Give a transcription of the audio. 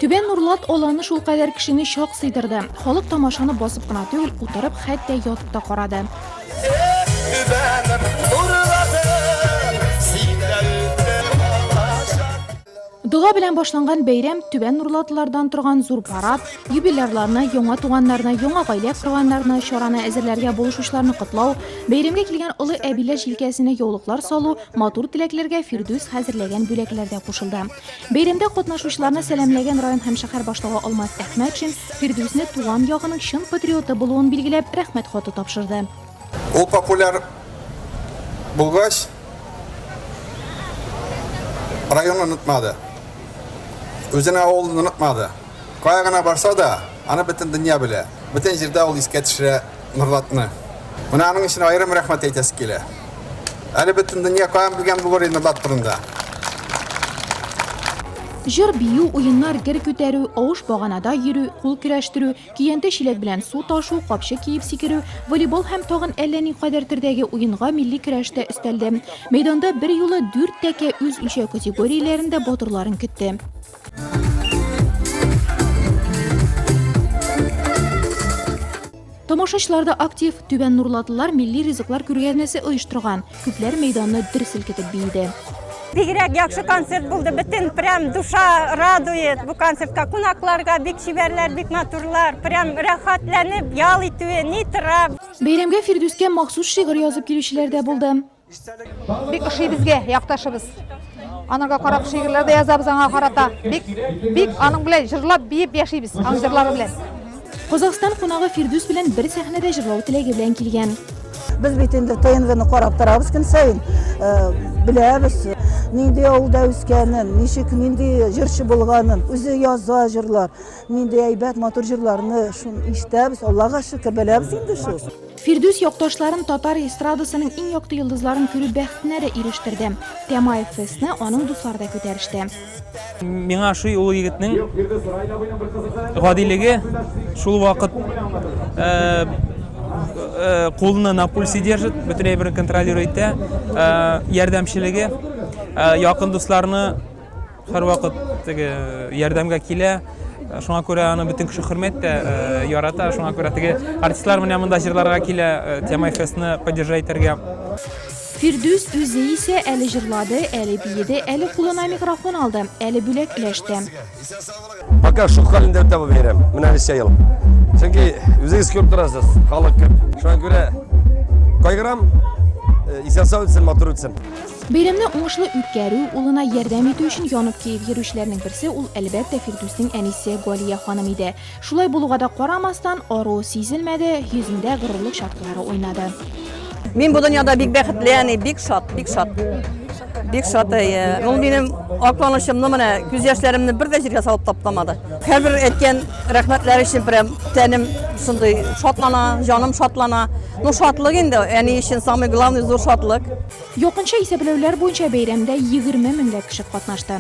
Түбән Нурлат оланы шул кадәр кешене шок сыйдырды. Халык тамашаны басып кына түгел, утырып хәтта ятып та карады. Дуга белән башланган бәйрәм Түбән Нурлатлардан торган зур парад, юбилярларны, яңа туганнарны, яңа гаилә корганнарны, чараны әзерләргә булышучыларны котлау, бәйрәмгә килгән олы әбиләр җилкәсенә яулыклар салу, матур теләкләргә Фирдүс хәзерләгән бүләкләрдә кушылды. Бәйрәмдә катнашучыларны сәламләгән район һәм шәһәр башлыгы Алмаз Әхмәтшин Фирдүсне туган ягының чын патриоты булуын билгеләп, рәхмәт хаты тапшырды. Ул популяр булгач, районны онытмады. Үзенә авылын онытмады. Кая гына барса да, аны бөтен дөнья белә. Бөтен җирдә ул искә төшерә Нурлатны. Менә аның өчен аерым рәхмәт әйтәсе килә. Әле бөтен дөнья каян белгән булыр Нурлат турында. Җыр бию, уеннар, гер күтәрү, авыш баганада йөрү, кул көрәштерү, киянтә чиләк белән су ташу, капчык киеп сикерү, волейбол һәм тагын әллә никадәр төрдәге уенга милли көрәштә өстәлде. Мәйданда бер юлы 4 тәкә үз үлчәү категорияләрендә батырларын көтте. Тамашачыларда актив Түбән Нурлатлылар милли ризыклар күргәзмәсе оештырган. Күпләр мәйданны дер селкетеп бийде. Бигрәк яхшы концерт булды. Бөтен прям душа радует. Бу концертка кунакларга бик шибәрләр, бик матурлар, прям рәхәтләнеп ял итүе, ни тора. Бәйрәмгә Фирдүскә махсус шигырь язып килүчеләр дә булды. Бик ошый безгә, якташыбыз. Анырга карап шигырьләр дә язабыз аңа карата. Бик аның белән җырлап биеп яшибез, аның җырлары белән. Казакстан кунагы Фирдүс белән бер сәхнәдә җырлау теләге белән килгән. Без бит инде ТНВны карап торабыз көн сайын. Беләбез, нинди авылда үскәнен, ничек нинди җырчы булганын, үзе яза җырлар, нинди әйбәт матур җырларны шун ишетәбез. Аллага шөкер, беләбез инде шул. Фирдүс якташларын татар эстрадасының иң якты йолдызларын күрү бәхетенә дә ирештерде. Темаев фестны аның дуслары да күтәреште. Миңа шуй ул егетнең гадилеге шул вакыт кулны на пульсе держит, бөтенләй бер контролирует, ярдәмчелеге, якын дусларны һәр вакыт ярдәмгә килә. Шуңа күрә аны бөтен кеше хөрмәт тә ярата. Шуңа күрә теге артистлар менә монда җырларга килә, Темаев фестны поддержать итәргә. Фирдүс үзе исә әле җырлады, әле биеде, әле кулына микрофон алды, әле бүләк өләште. Пока шук хәлендә үтә бу бәйрәм. Менә ничә ел. Чөнки үзегез күреп торасыз, халык күп. Шуңа күрә кайгырам, исән-сау үтсен, матур үтсен. Бәйрәмне уңышлы үткәрү, улына ярдәм итү өчен янып киеп йөрүчеләрнең берсе ул әлбәттә Фирдүснең әнисе Галия ханым иде. Шулай булуга да карамастан, ару сизелмәде, йөзендә горурлык чаткылары уйнады. Мин бу дөньяда бик бәхетле, яни бик шат. Бик шат. Ул минем акланышымны менә күз яшьләремне бер дә җиргә салып таптамады. Һәрбер әйткән рәхмәтләр өчен прям тәнем шундый шатлана, җаным шатлана. Ну шатлык инде, яни өчен самый главный зур шатлык. Якынча исәпләүләр буенча бәйрәмдә 20 меңләп кеше катнашты.